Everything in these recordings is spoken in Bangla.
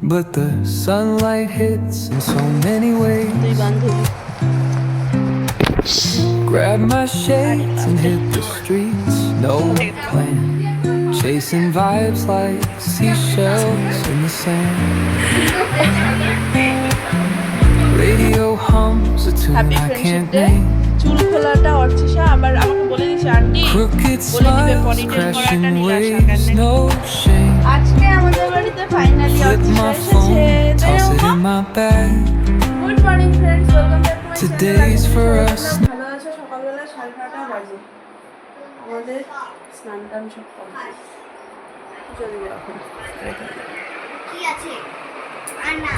but the sunlight hits in so many ways. Grab my shades and hit the streets, no plan. Chasing vibes like seashells in the sand. Radio hums a tune I can't name. চুল খোলাটা অর্চিষা আবার আমাকে বলে দিয়েছে আন্টি Crooked বলে দিবে smiles, পনিটেল করাটা crashing নিয়ে আসা waves, কেন no shame. আজকে আমাদের বাড়িতে ফাইনালি Flip অর্চিষা my এসেছে phone, toss it in my bag. Good morning friends welcome back to my Today's for us. ভালো আছো সকালবেলা 9:30 বাজে আমাদের স্নান টান সব কমপ্লিট চলে যাও এখন কি আছে আর না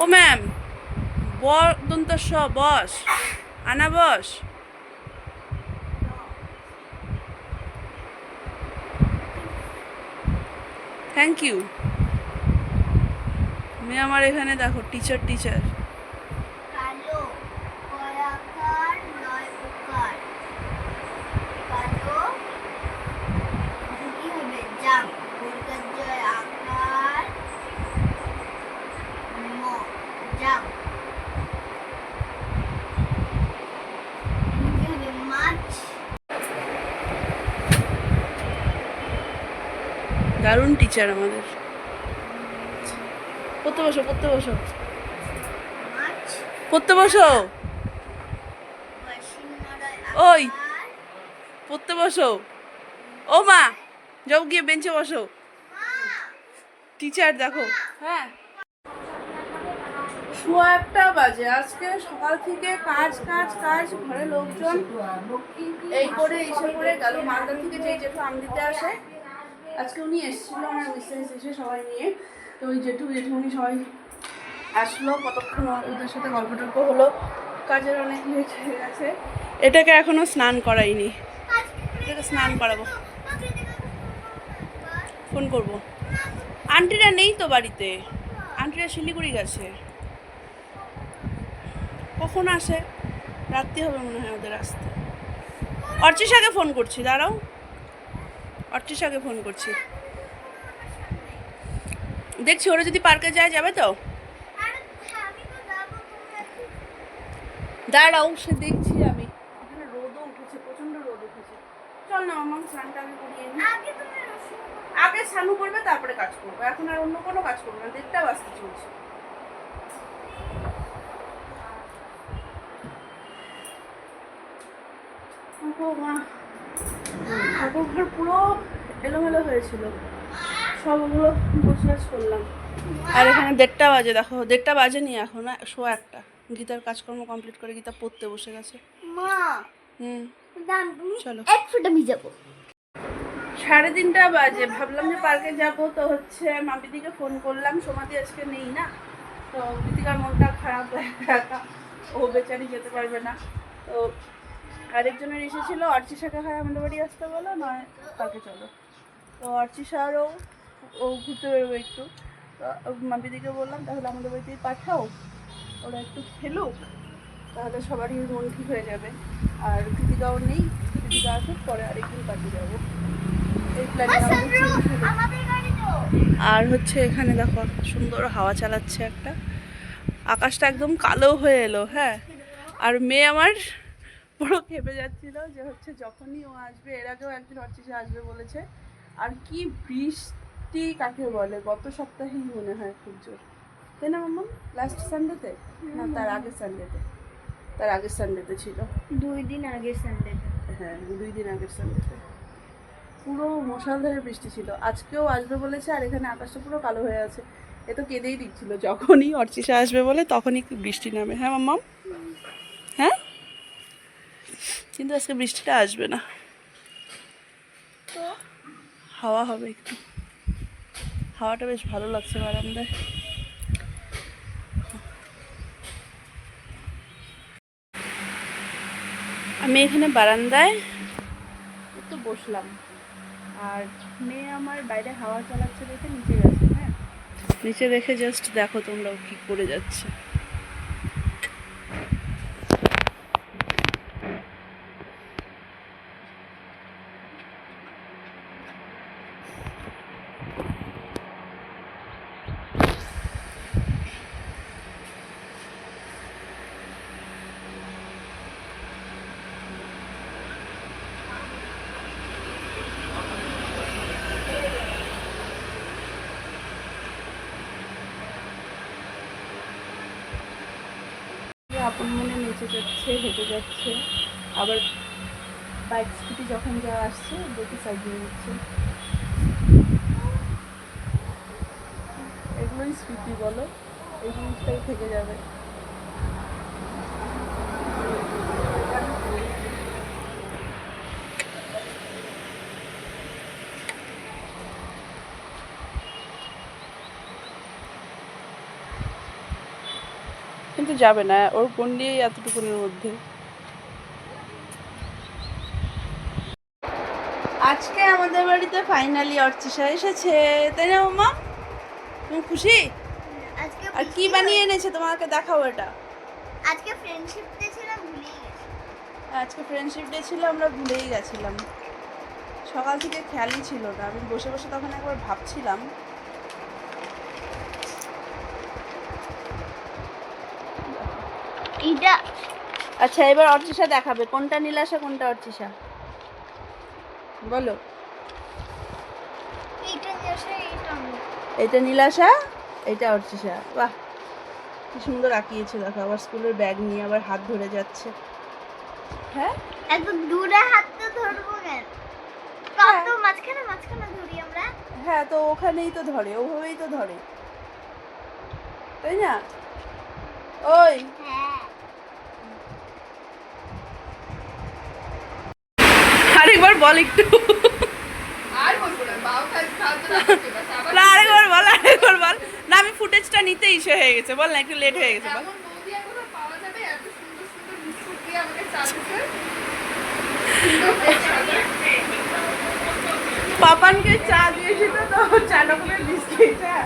ও ম্যাম দন্ত স বস আনা বস থ্যাংক ইউ আমি আমার এখানে দেখো টিচার কালো কয়াকার নয় উকার কালো কি হবে জাম বর্গের জয় আকার ম জাম কি হবে মাছ দারুণ টিচার আমাদের পড়তে বসো মাছ পড়তে বসো বসিনরায় ওই পড়তে বসো ও মা যাও গিয়ে বেঞ্চে বসো টিচার দেখো হ্যাঁ 1:15 বাজে আজকে সকাল থেকে কাজ ঘরে লোকজন এই করে এসে করে গেল মালদা থেকে যেই জেঠু আম দিতে আসে আজকে উনি এসেছিল আমার মিসেস এসে সবাই নিয়ে তো ওই জেঠুমনি সবাই আসলো কতক্ষণ ওদের সাথে গল্প টল্প হলো কাজের অনেক লেট হয়ে গেছে এটাকে এখনো স্নান করাইনি এটাকে স্নান করাবো ফোন করব আন্টিরা নেই তো বাড়িতে আন্টিরা শিলিগুড়ি গেছে কখন আসে রাত্রি হবে মনে হয় ওদের আসতে অর্চিষাকে ফোন করছি দাঁড়াও অর্চিষাকে ফোন করছি দেখছি ওরা যদি পার্কে যায় যাবে তো দাঁড়াও সে দেখছি আমি এখানে রোদও উঠেছে প্রচন্ড রোদ উঠেছে চল না আমার স্নানটা আগে করিয়ে নিই আগে স্নানু করবে তারপরে কাজ করবো এখন আর অন্য কোনো কাজ করবো না 1:30 বাজতে চলছে ঠাকুরঘর পুরো এলোমেলো হয়েছিল সবগুলো গোছগাছ করলাম আর এখানে 1:30 বাজে দেখো 1:30 বাজেনি এখন 1:15 গীতার কাজকর্ম কমপ্লিট করে গীতা পড়তে বসে গেছে মা দান তুমি চলো এক ফুট আমি যাব 3:30 বাজে ভাবলাম যে পার্কে যাব তো হচ্ছে মাম্পিদিকে ফোন করলাম সোমাদি আজকে নেই না তো গীতিকার মনটা খারাপ একা ও বেচারি যেতে পারবে না তো আরেকজনের এসেছিল অর্চিষাকে হয় আমাদের বাড়ি আসতে বলো নয় পার্কে চলো তো অর্চিষারও ও ঘুরতে বেরোবে একটু তো মাম্পিদিকে বললাম তাহলে আমাদের বাড়িতেই পাঠাও ওরা একটু খেলুক তাহলে সবারই মন ঠিক হয়ে যাবে আর কৃতিকাও নেই কৃতিকা আসুক পরে আরেকদিন পার্কে যাবো এই প্ল্যানিং আর হচ্ছে এখানে দেখো সুন্দর হাওয়া চালাচ্ছে একটা আকাশটা একদম কালো হয়ে এলো হ্যাঁ আর মেয়ে আমার পুরো খেপে যাচ্ছিল যে হচ্ছে যখনই ও আসবে এর আগেও একদিন অর্চিষা আসবে বলেছে আর কি বৃষ্টি কাকে বলে গত সপ্তাহেই মনে হয় খুব জোর তাই না মাম্মা লাস্ট সানডেতে না তার আগের সানডেতে ছিল 2 দিন আগে সানডে হ্যাঁ 2 দিন আগের সানডেতে পুরো মুষলধারে বৃষ্টি ছিল আজকেও আসবে বলেছে আর এখানে আকাশটা পুরো কালো হয়ে আছে এ তো কেঁদেই দিচ্ছিল যখনই অর্চিষা আসবে বলে তখনই বৃষ্টি নামে হ্যাঁ মাম্মা হ্যাঁ কিন্তু আজকে বৃষ্টিটা আসবে না তো হাওয়া হবে একটু হাওয়াটা বেশ ভালো লাগছে বারান্দায় আমি এখানে বারান্দায় একটু বসলাম, আর মেয়ে আমার বাইরে হাওয়া চালাচ্ছে দেখে নিচে গেছে। হ্যাঁ, নিচে দেখে জাস্ট দেখো তোমরাও কি করে যাচ্ছে। আপন মনে নেচে যাচ্ছে, হেঁটে যাচ্ছে, আবার বাইক স্কুটি যখন যা আসছে দেখে সাইড দিয়ে দিচ্ছে। এগুলোই স্মৃতি বলো, এই জিনিসটাই থেকে যাবে। কিন্তু যাবে না, ওর গন্ডি এতটুকুনের মধ্যে। আজকে আমাদের বাড়িতে ফাইনালি অর্চিষা এসেছে, তাই না মামা? তুমি খুশি? আজকে আর কি বানিয়ে এনেছে তোমাকে দেখাও এটা। আজকে ফ্রেন্ডশিপ ডে ছিল, ভুলিয়ে গেছি। আজকে ফ্রেন্ডশিপ ডে ছিল, আমরা ভুলেই গেছিলাম। সকাল থেকে খেয়ালই ছিল না, আমি বসে বসে তখন একবার ভাবছিলাম। এইটা আচ্ছা, এবার অর্চিষা দেখাবে কোনটা নীলাশা কোনটা অর্চিষা, বলো। এইটা নিয়ে এইটা আমি। এটা নীলাশা, এটা অর্চিষা। বাহ, কি সুন্দর আঁকিয়েছে দেখো। আবার স্কুলের ব্যাগ নিয়ে আবার হাত ধরে যাচ্ছে। হ্যাঁ, এত দূরে হাতটা ধরবো কেন? কত মাঝখানে মাঝখানে ধরি আমরা। হ্যাঁ, তো ওখানেই তো ধরে, ওভাবেই তো ধরে, তাই না? ওই হ্যাঁ, আরেকবার বল একটু। না, আরেকবার বল, আরেকবার বল। না, আমি ফুটেজটা নিতে ইসে হয়ে গেছে, বল না, একটু লেট হয়ে গেছে বল। পাপানকে চা দিয়েছিল তো, 4 রকমের বিস্কিট। হ্যাঁ,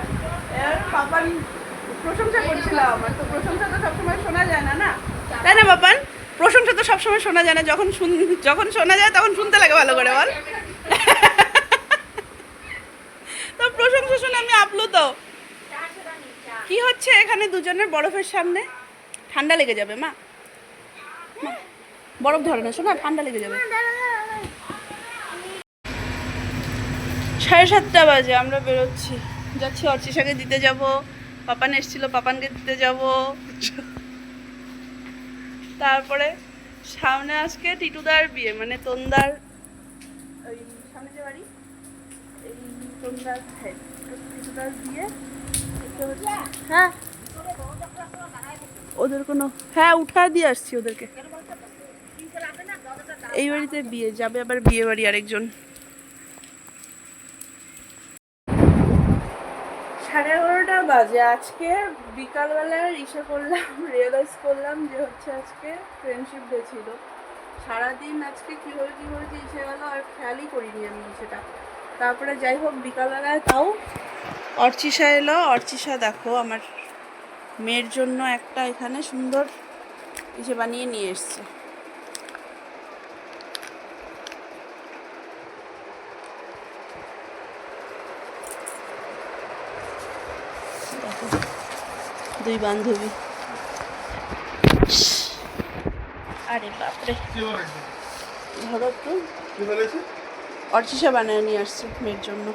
এবার পাপান প্রশংসা করছিল আমার, তো প্রশংসা তো সবসময় শোনা যায় না, না তাই না পাপান? প্রশংসা তো সবসময় শোনা যায় না, যখন শোনা যায় তখন শুনতে লাগে ভালো করে, বল। তো প্রশংসা শুনে আমি আপ্লুত। কি হচ্ছে এখানে দুজনের বরফের সামনে? ঠান্ডা লেগে যাবে মা, বরফ ধরে না শোনা, ঠান্ডা লেগে যাবে। 7:30 বাজে, আমরা বেরোচ্ছি, যাচ্ছি অর্চিষাকে দিতে যাব। পাপান এসেছিল, পাপানকে দিতে যাব। তারপরে সামনে আজকে টিটুদার বিয়ে, মানে তন্দার ওই সামনে যে বাড়ি, এই তন্দার টিটুদার বিয়ে। হ্যাঁ, ওদের কোনো, হ্যাঁ উঠা দিয়ে আসছি ওদেরকে। এই বাড়িতে বিয়ে যাবে, আবার বিয়ে বাড়ি আরেকজন। 11:30 বাজে। আজকে বিকালবেলায় ইসে করলাম, রিয়েলাইজ করলাম যে হচ্ছে আজকে ফ্রেন্ডশিপ ডে ছিল। সারাদিন আজকে কীভাবে যে ইসে গেল আর খেয়ালই করিনি আমি সেটা। তারপরে যাই হোক বিকালবেলায় তাও অর্চিষা এলো। অর্চিষা দেখো আমার মেয়ের জন্য একটা এখানে সুন্দর ইসে বানিয়ে নিয়ে এসছে। দুই বান্ধবী, আরে বাপরে, ধরো তো। অর্চিষা বানায় নিয়ে আসছে মেয়ের জন্য।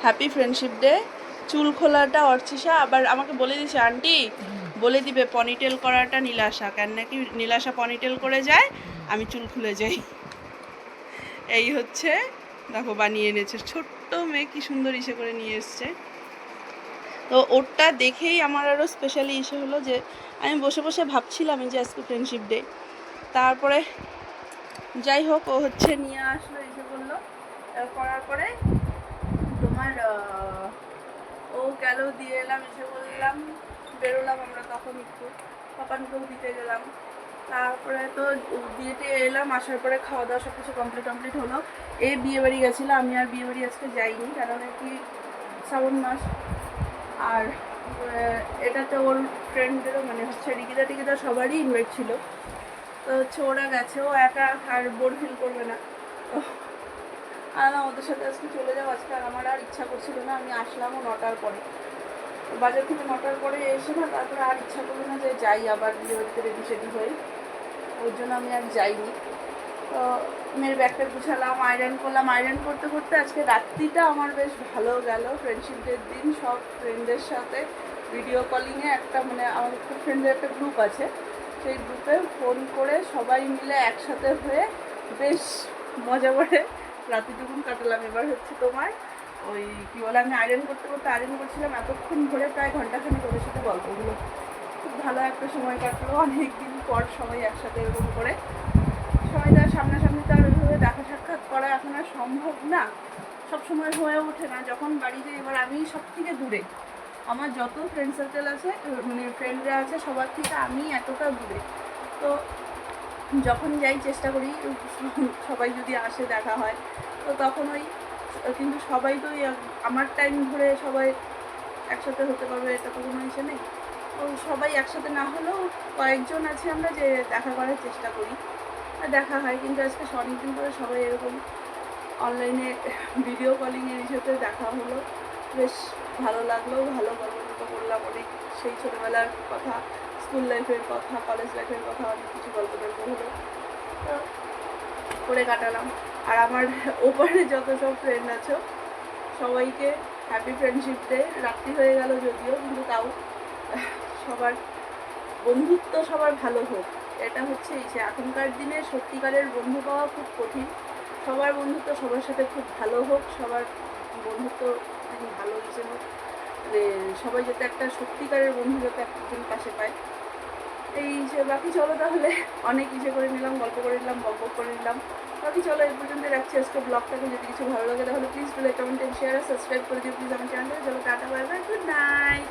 Happy friendship day. চুল খোলাটা অর্চিষা, আবার আমাকে বলে দিয়েছে আন্টি, বলে দিবে পনিটেল করাটা নীলাশা, কেন নাকি নীলাশা পনিটেল করে যায়, আমি চুল খুলে যাই। এই হচ্ছে দেখো বানিয়ে এনেছে, ছোট্ট মেয়ে কি সুন্দর ইসে করে নিয়ে এসছে। তো ওরটা দেখেই আমার আরও স্পেশালি ইসে হলো যে আমি বসে বসে ভাবছিলাম যে আজকে ফ্রেন্ডশিপ ডে। তারপরে যাই হোক ও হচ্ছে নিয়ে আসলো, ইসে করলো, করার পরে তোমার ও গেল, দিয়ে এলাম, এসে বললাম, বেরোলাম আমরা তখন একটু, পাপানকেও দিতে গেলাম। তারপরে তো বিয়েতে এলাম, আসার পরে খাওয়া দাওয়া সব কিছু কমপ্লিট হলো। এই বিয়ে বাড়ি গেছিলো, আমি আর বিয়ে বাড়ি আজকে যাইনি, কারণ কি শ্রাবণ মাস। আর এটাতে ওর ফ্রেন্ডদেরও মানে হচ্ছে টিকিদা সবারই ইনভাইট ছিল। তো হচ্ছে ওরা গেছে, ও একা আর বোর ফিল করবে না। তো আর না, ওদের সাথে আজকে চলে যাও। আজকে আর আমার আর ইচ্ছা করছিল না, আমি আসলামও 9টার পরে, বাজার থেকে 9টার পরে এসে না, তারপরে আর ইচ্ছা করলো না যে যাই আবার বিয়ে বাড়িতে রেডি সেডি হয়ে। ওর জন্য আমি আর যাইনি। তো মেয়ের ব্যাগটা গুছালাম, আয়রন করলাম। আয়রন করতে করতে আজকে রাত্রিটা আমার বেশ ভালো গেল। ফ্রেন্ডশিপ ডের দিন সব ফ্রেন্ডদের সাথে ভিডিও কলিংয়ে একটা মানে আমাদের খুব ফ্রেন্ডের একটা গ্রুপ আছে, সেই গ্রুপে ফোন করে সবাই মিলে একসাথে হয়ে বেশ মজা করে রাত্রিটুকুন কাটালাম। এবার হচ্ছে তোমার ওই কী বলে, আমি আয়রন করতে আয়রন করছিলাম এতক্ষণ ধরে, প্রায় ঘন্টাখানেক ওদের সাথে গল্প হলো। খুব ভালো একটা সময় কাটলো, অনেক দিন পর সবাই একসাথে এরকম করে। সবাই তার সামনাসামনি তো আর ওইভাবে দেখা সাক্ষাৎ করা এখন আর সম্ভব না, সব সময় হয়ে ওঠে না। যখন বাড়িতে এবার আমি সব থেকে দূরে, আমার যত ফ্রেন্ড সার্কেল আছে মানে ফ্রেন্ডরা আছে সবার থেকে আমি এতটা দূরে। তো যখন যাই চেষ্টা করি সবাই যদি আসে দেখা হয়, তো তখন ওই কিন্তু সবাই তো আমার টাইম ধরে সবাই একসাথে হতে পারবে এটা তো কোনো ইসে নেই। তো সবাই একসাথে না হলেও কয়েকজন আছে আমরা যে দেখা করার চেষ্টা করি, আর দেখা হয়। কিন্তু আজকে অনেকদিন পরে সবাই এরকম অনলাইনে ভিডিও কলিংয়ের ইসেতে দেখা হলো, বেশ ভালো লাগলো। ভালো গল্প করলাম অনেক, সেই ছোটোবেলার কথা, স্কুল লাইফের কথা, কলেজ লাইফের কথা, অনেক কিছু গল্প হলো, তো করে কাটালাম। আর আমার ওপারে যত সব ফ্রেন্ড আছো সবাইকে হ্যাপি ফ্রেন্ডশিপ ডে। রাত্রি হয়ে গেল যদিও, কিন্তু তাও সবার বন্ধুত্ব সবার ভালো হোক, এটা হচ্ছে ইচ্ছে। এখনকার দিনে সত্যিকারের বন্ধু পাওয়া খুব কঠিন। সবার বন্ধুত্ব সবার সাথে খুব ভালো হোক, সবার বন্ধুত্ব ভালো ইচ্ছে হোক, মানে সবাই যাতে একটা সত্যিকারের বন্ধু যাতে একজন পাশে পায়, এই যে। বাকি চলো তাহলে, অনেক ইচ্ছে করে নিলাম, গল্প করে নিলাম, বক করে নিলাম। বাকি চলো এই পর্যন্ত রাখছি আজকে ব্লগটাকে। যদি কিছু ভালো লাগে তাহলে প্লিজ লাইক, কমেন্ট, শেয়ার আর সাবস্ক্রাইব করে দিও প্লিজ আমার চ্যানেলটা। চলো tata, bye bye, good night.